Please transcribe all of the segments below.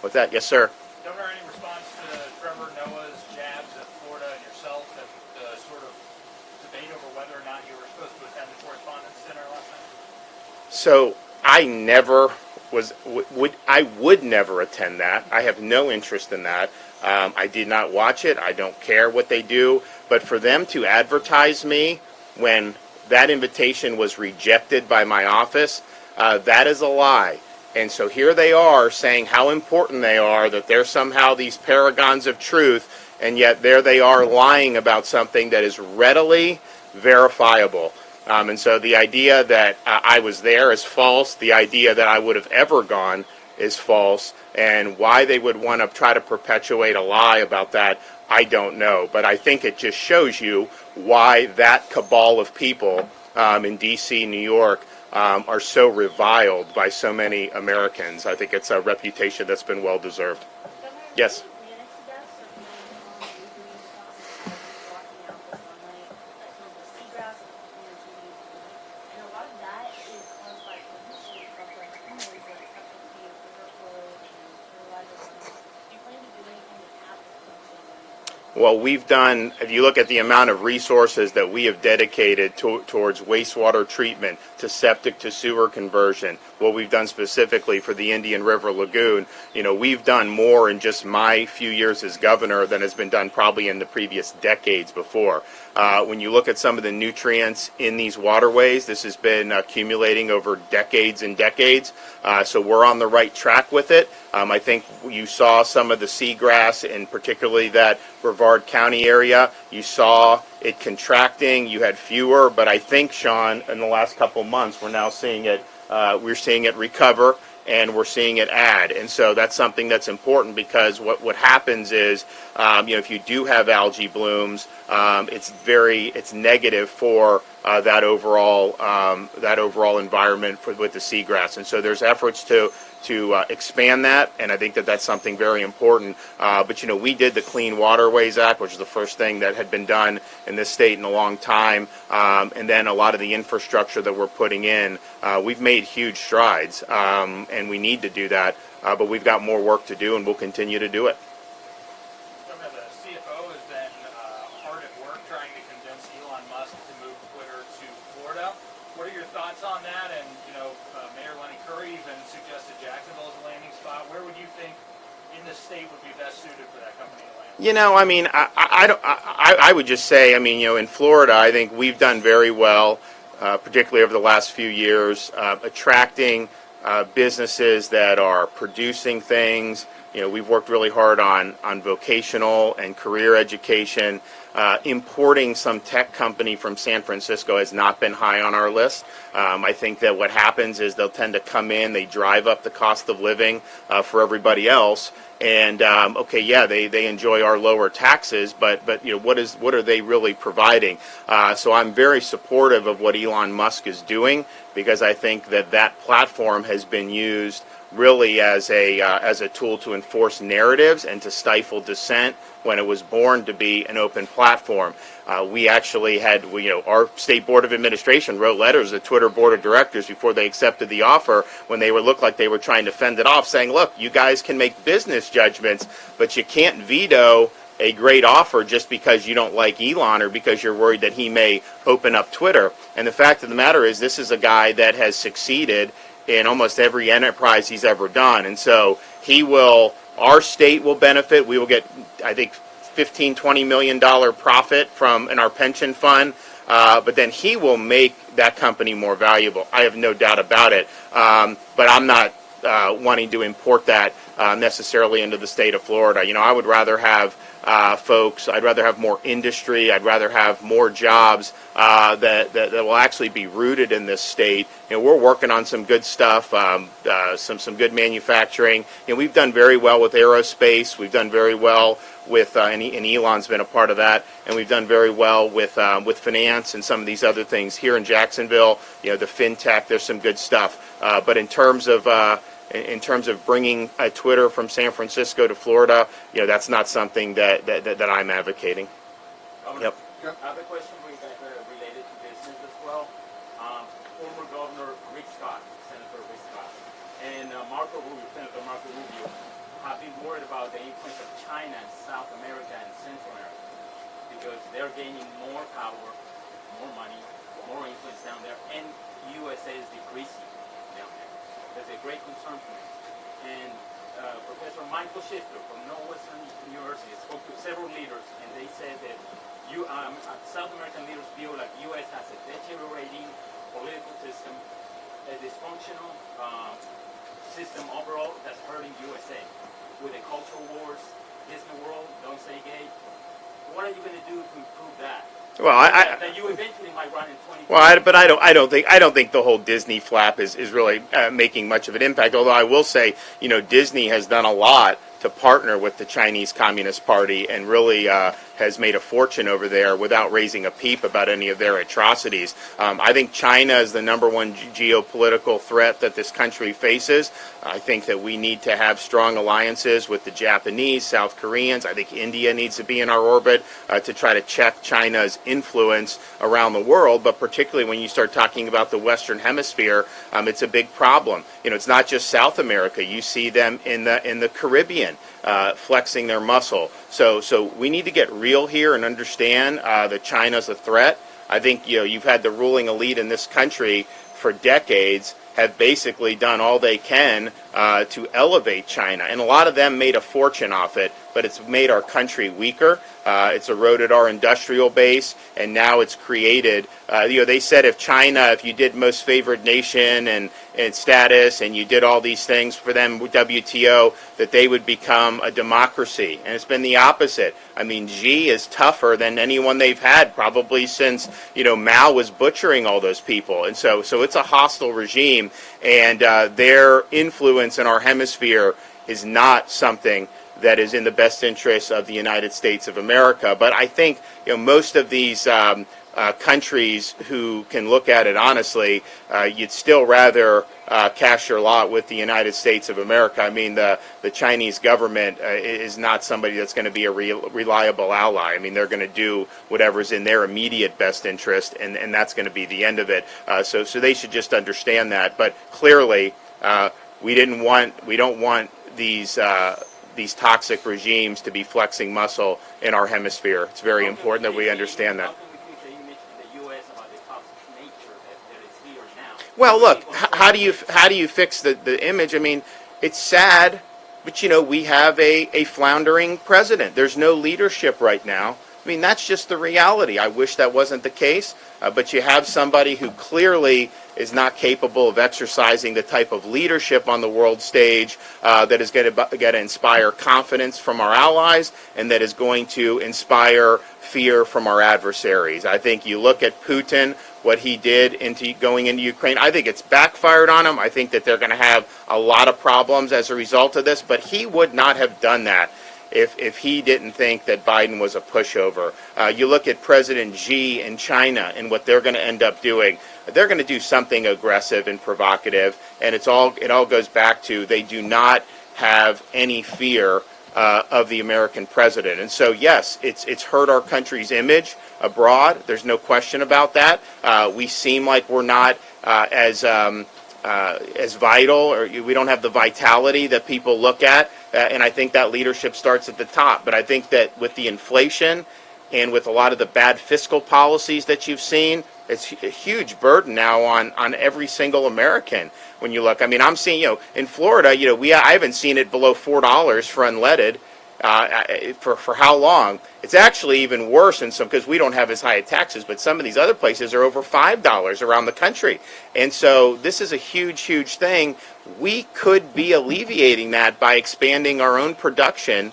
With that, yes, sir. Governor, any response to Trevor Noah's jabs at Florida and yourself and the sort of debate over whether or not you were supposed to attend the Correspondents Dinner last night? So I would never attend that. I have no interest in that. I did not watch it. I don't care what they do. But for them to advertise me when that invitation was rejected by my office, that is a lie. And so here they are saying how important they are, that they're somehow these paragons of truth, and yet there they are lying about something that is readily verifiable. And so the idea that I was there is false. The idea that I would have ever gone is false. And why they would want to try to perpetuate a lie about that, I don't know. But I think it just shows you why that cabal of people in D.C., New York, are so reviled by so many Americans. I think it's a reputation that's been well deserved. Yes. Well, we've done, if you look at the amount of resources that we have dedicated towards wastewater treatment, to septic to sewer conversion, what we've done specifically for the Indian River Lagoon, we've done more in just my few years as governor than has been done probably in the previous decades before. When you look at some of the nutrients in these waterways, this has been accumulating over decades and decades, so we're on the right track with it. I think you saw some of the seagrass, and particularly that Brevard County area. You saw it contracting. You had fewer, but I think, Sean, in the last couple of months, we're now seeing it. We're seeing it recover, and we're seeing it add. And so that's something that's important, because what happens is, if you do have algae blooms, it's negative for that overall environment with the seagrass. And so there's efforts to expand that, and I think that that's something very important. But we did the Clean Waterways Act, which is the first thing that had been done in this state in a long time, and then a lot of the infrastructure that we're putting in. We've made huge strides, and we need to do that, but we've got more work to do, and we'll continue to do it. Governor, the CFO has been hard at work trying to convince Elon Musk to move Twitter to Florida. What are your thoughts on that? And Mayor Lenny Curry even suggested Jacksonville as a landing spot. Where would you think in the state would be best suited for that company to land? I would just say, in Florida, I think we've done very well, particularly over the last few years, attracting businesses that are producing things. We've worked really hard on vocational and career education. Importing some tech company from San Francisco has not been high on our list. I think that what happens is they'll tend to come in, they drive up the cost of living for everybody else, and they enjoy our lower taxes, but what are they really providing? So I'm very supportive of what Elon Musk is doing, because I think that platform has been used really as a tool to enforce narratives and to stifle dissent when it was born to be an open platform. We actually had, our State Board of Administration wrote letters to the Twitter Board of Directors before they accepted the offer, when they looked like they were trying to fend it off, saying, look, you guys can make business judgments, but you can't veto a great offer just because you don't like Elon or because you're worried that he may open up Twitter. And the fact of the matter is, this is a guy that has succeeded in almost every enterprise he's ever done. And so our state will benefit. We will get, I think, $15-20 million profit in our pension fund, but then he will make that company more valuable. I have no doubt about it. But I'm not wanting to import that necessarily into the state of Florida. I would rather have I'd rather have more industry. I'd rather have more jobs that will actually be rooted in this state. We're working on some good stuff, some good manufacturing. We've done very well with aerospace. We've done very well with, and Elon's been a part of that, and we've done very well with finance and some of these other things here in Jacksonville. The fintech, there's some good stuff. But in terms of bringing Twitter from San Francisco to Florida, that's not something that I'm advocating. Yep. I have a question related to business as well. Former Governor Rick Scott, Senator Rick Scott, and Senator Marco Rubio have worried about the influence of China in South America and Central America because they're gaining more power, more money, more influence down there, and USA is decreasing down there. There's a great concern for me. And Professor Michael Shifter from Northwestern University spoke to several leaders, and they said that South American leaders feel like U.S. has a deteriorating political system, a dysfunctional system overall that's hurting USA. With the cultural wars, Disney World, Don't Say Gay, what are you going to do to improve that? Well, that you eventually might run in 2020. Well, but I don't think the whole Disney flap is really making much of an impact. Although I will say, Disney has done a lot to partner with the Chinese Communist Party and really has made a fortune over there without raising a peep about any of their atrocities. I think China is the number one geopolitical threat that this country faces. I think that we need to have strong alliances with the Japanese, South Koreans. I think India needs to be in our orbit to try to check China's influence around the world, but particularly when you start talking about the Western Hemisphere, it's a big problem. It's not just South America. You see them in the Caribbean flexing their muscle. So we need to get real here and understand that China's a threat. I think you've had the ruling elite in this country for decades have basically done all they can to elevate China, and a lot of them made a fortune off it, but it's made our country weaker. It's eroded our industrial base, and now it's created, they said if you did most favored nation and status, and you did all these things for them, WTO, that they would become a democracy. And it's been the opposite. I mean, Xi is tougher than anyone they've had probably since, Mao was butchering all those people. And so it's a hostile regime, and their influence in our hemisphere is not something that is in the best interest of the United States of America. But I think most of these countries who can look at it honestly, you'd still rather cast your lot with the United States of America. I mean, the Chinese government is not somebody that's going to be a reliable ally. I mean, they're going to do whatever's in their immediate best interest, and that's going to be the end of it. So they should just understand that. But clearly, we don't want these toxic regimes to be flexing muscle in our hemisphere. It's very important that we understand that. Well, look, how do you fix the image? I mean, it's sad, but we have a floundering president. There's no leadership right now. I mean, that's just the reality. I wish that wasn't the case, but you have somebody who clearly is not capable of exercising the type of leadership on the world stage that is going to inspire confidence from our allies and that is going to inspire fear from our adversaries. I think you look at Putin, what he did going into Ukraine. I think it's backfired on him. I think that they're going to have a lot of problems as a result of this, but he would not have done that if he didn't think that Biden was a pushover. You look at President Xi in China and what they're going to end up doing. They're going to do something aggressive and provocative, and it all goes back to they do not have any fear of the American president. And so, yes, it's hurt our country's image abroad. There's no question about that. We seem like we're not as vital, or we don't have the vitality that people look at. And I think that leadership starts at the top. But I think that with the inflation and with a lot of the bad fiscal policies that you've seen, it's a huge burden now on every single American. When you look, I mean, I'm seeing, in Florida, I haven't seen it below $4 for unleaded. For how long? It's actually even worse in some, because we don't have as high taxes, but some of these other places are over $5 around the country. And so this is a huge, huge thing. We could be alleviating that by expanding our own production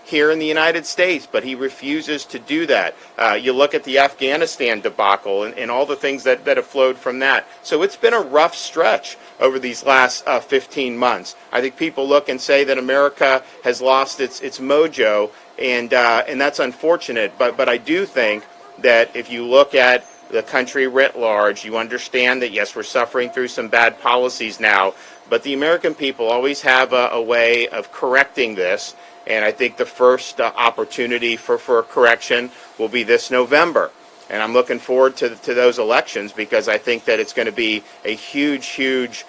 here in the United States, but he refuses to do that. You look at the Afghanistan debacle and all the things that have flowed from that. So it's been a rough stretch over these last 15 months. I think people look and say that America has lost its mojo, and that's unfortunate. But I do think that if you look at the country writ large, you understand that, yes, we're suffering through some bad policies now, but the American people always have a way of correcting this. And I think the first opportunity for a correction will be this November. And I'm looking forward to those elections, because I think that it's going to be a huge, huge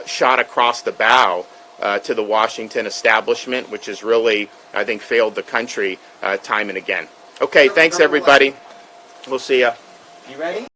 shot across the bow to the Washington establishment, which has really, I think, failed the country time and again. Okay, thanks everybody. We'll see ya. You ready?